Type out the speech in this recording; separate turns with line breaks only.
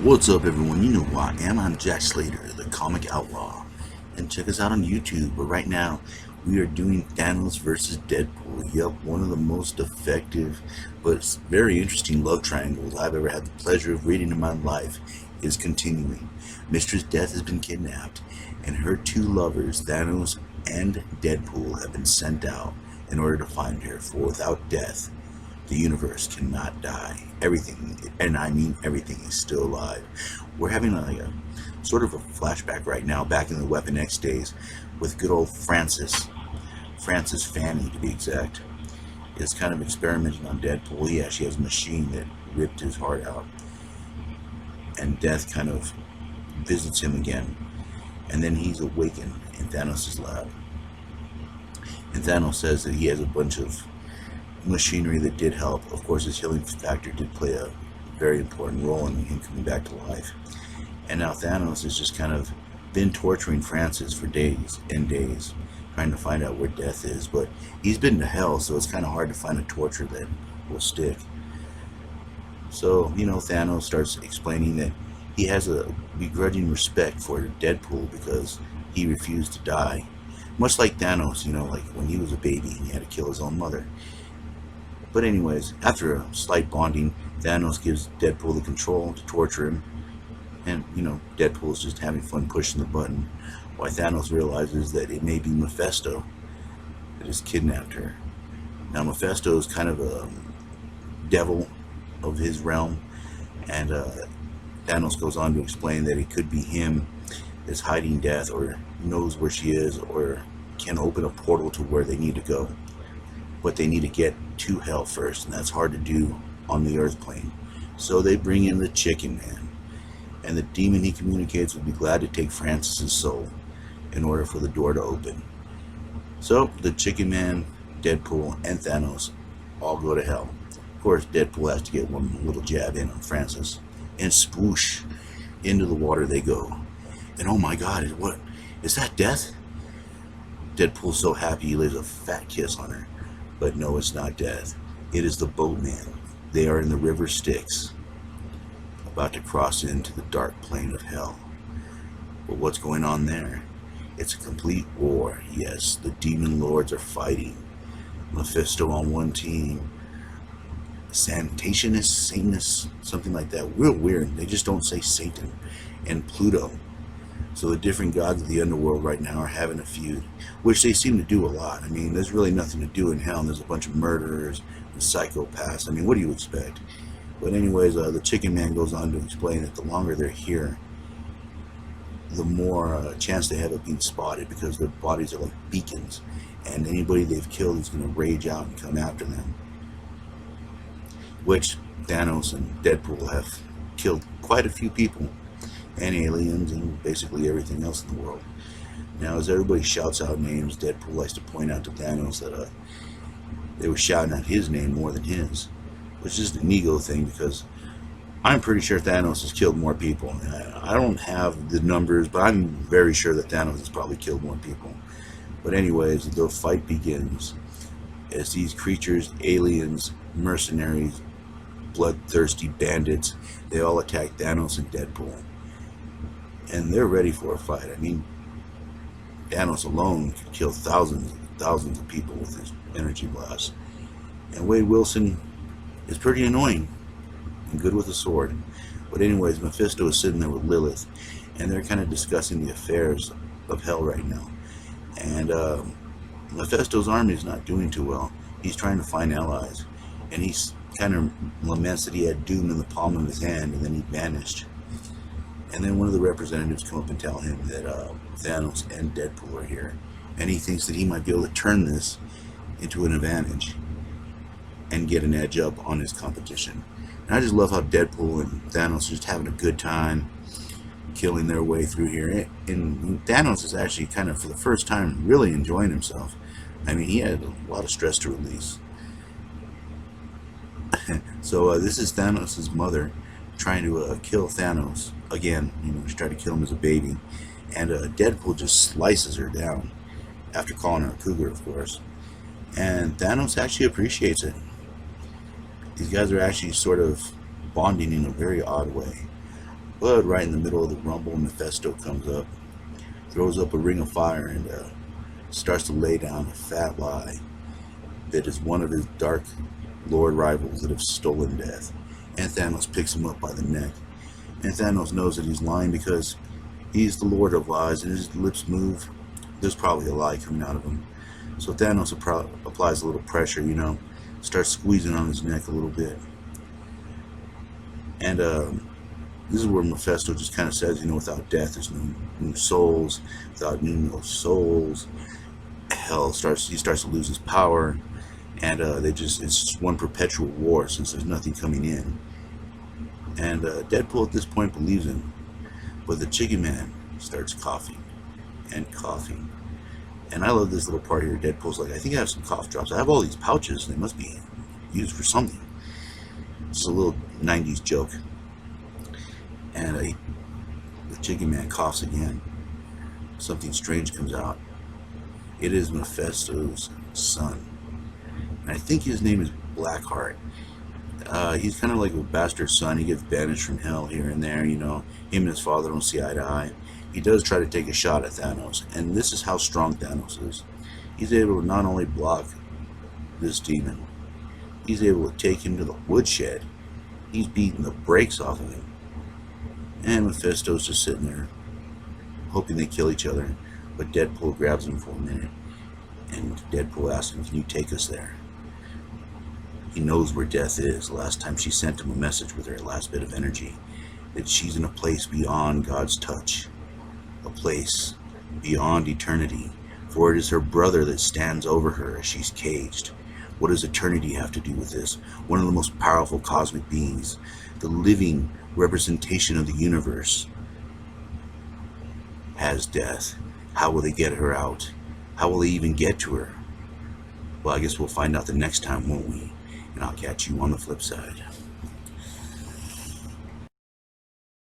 What's up, everyone? You know who I am. I'm Jack Slater, the comic outlaw. And check us out on YouTube. But right now, we are doing Thanos versus Deadpool. Yep, one of the most effective but very interesting love triangles I've ever had the pleasure of reading in my life is continuing. Mistress Death has been kidnapped, and her two lovers, Thanos and Deadpool, have been sent out in order to find her. For without death, the universe cannot die. Everything, and I mean everything, is still alive. We're having a sort of a flashback right now, back in the Weapon X days, with good old Francis Fanny, to be exact, is kind of experimenting on Deadpool. He actually has a machine that ripped his heart out, and Death kind of visits him again, and then he's awakened in Thanos' lab. And Thanos says that he has a bunch of machinery that did help. Of course, his healing factor did play a very important role in him coming back to life. And now Thanos has just kind of been torturing Francis for days and days, trying to find out where Death is. But he's been to hell, so it's kind of hard to find a torture that will stick. So, Thanos starts explaining that he has a begrudging respect for Deadpool because he refused to die. Much like Thanos, like when he was a baby and he had to kill his own mother. But anyways, after a slight bonding, Thanos gives Deadpool the control to torture him. And, Deadpool's just having fun pushing the button, while Thanos realizes that it may be Mephisto that has kidnapped her. Now, Mephisto is kind of a devil of his realm, and Thanos goes on to explain that it could be him that's hiding Death, or knows where she is, or can open a portal to where they need to go. But they need to get to hell first, and that's hard to do on the earth plane. So they bring in the Chicken Man, and the demon he communicates would be glad to take Francis's soul in order for the door to open. So the Chicken Man, Deadpool, and Thanos all go to hell. Of course, Deadpool has to get one little jab in on Francis, and swoosh, into the water they go. And oh my God, what is that? Death? Deadpool's so happy he lays a fat kiss on her. But no, it's not Death. It is the Boatman. They are in the river Styx, about to cross into the dark plane of hell. But what's going on there? It's a complete war. Yes, the demon lords are fighting. Mephisto on one team, Satanists, Satanists, something like that. Real weird. They just don't say Satan. And Pluto. So the different gods of the underworld right now are having a feud, which they seem to do a lot. I mean, there's really nothing to do in hell, and there's a bunch of murderers and psychopaths. I mean, what do you expect? But anyways, the Chicken Man goes on to explain that the longer they're here, the more chance they have of being spotted, because their bodies are like beacons, and anybody they've killed is going to rage out and come after them. Which Thanos and Deadpool have killed quite a few people, and aliens, and basically everything else in the world. Now, as everybody shouts out names, Deadpool likes to point out to Thanos that they were shouting out his name more than his, which is an ego thing, because I'm pretty sure Thanos has killed more people. I don't have the numbers, but I'm very sure that Thanos has probably killed more people. But anyways, the fight begins as these creatures, aliens, mercenaries, bloodthirsty bandits, they all attack Thanos and Deadpool. And they're ready for a fight. I mean, Thanos alone could kill thousands of people with his energy blast. And Wade Wilson is pretty annoying and good with a sword. But anyways, Mephisto is sitting there with Lilith, and they're kind of discussing the affairs of hell right now. And Mephisto's army is not doing too well. He's trying to find allies, and he's kind of laments that he had doom in the palm of his hand, and then he vanished. And then one of the representatives come up and tell him that Thanos and Deadpool are here. And he thinks that he might be able to turn this into an advantage and get an edge up on his competition. And I just love how Deadpool and Thanos are just having a good time, killing their way through here. And Thanos is actually kind of, for the first time, really enjoying himself. I mean, he had a lot of stress to release. So this is Thanos' mother trying to kill Thanos again. She tried to kill him as a baby, and Deadpool just slices her down after calling her a cougar, of course. And Thanos actually appreciates it. These guys are actually sort of bonding in a very odd way. But right in the middle of the rumble, Mephisto comes up, throws up a ring of fire, and starts to lay down a fat lie that is one of his Dark Lord rivals that have stolen death. And Thanos picks him up by the neck. And Thanos knows that he's lying because he's the Lord of Lies, and his lips move. There's probably a lie coming out of him. So Thanos applies a little pressure, starts squeezing on his neck a little bit. And this is where Mephisto just kind of says, without death, there's no new souls. Without no souls, he starts to lose his power. And it's just one perpetual war since there's nothing coming in. And Deadpool at this point believes him. But the Chicken Man starts coughing and coughing. And I love this little part here. Deadpool's like, I think I have some cough drops. I have all these pouches. They must be used for something. It's a little 90s joke. And the Chicken Man coughs again. Something strange comes out. It is Mephisto's son. And I think his name is Blackheart. He's kind of like a bastard son. He gets banished from hell here and there, Him and his father don't see eye to eye. He does try to take a shot at Thanos, and this is how strong Thanos is. He's able to not only block this demon, he's able to take him to the woodshed. He's beating the brakes off of him. And Mephisto's just sitting there, hoping they kill each other. But Deadpool grabs him for a minute, and Deadpool asks him, can you take us there? He knows where death is. Last time she sent him a message with her last bit of energy, that she's in a place beyond God's touch, a place beyond eternity, for it is her brother that stands over her as she's caged. What does eternity have to do with this? One of the most powerful cosmic beings, the living representation of the universe, has death. How will they get her out? How will they even get to her? Well, I guess we'll find out the next time, won't we? And I'll catch you on the flip side.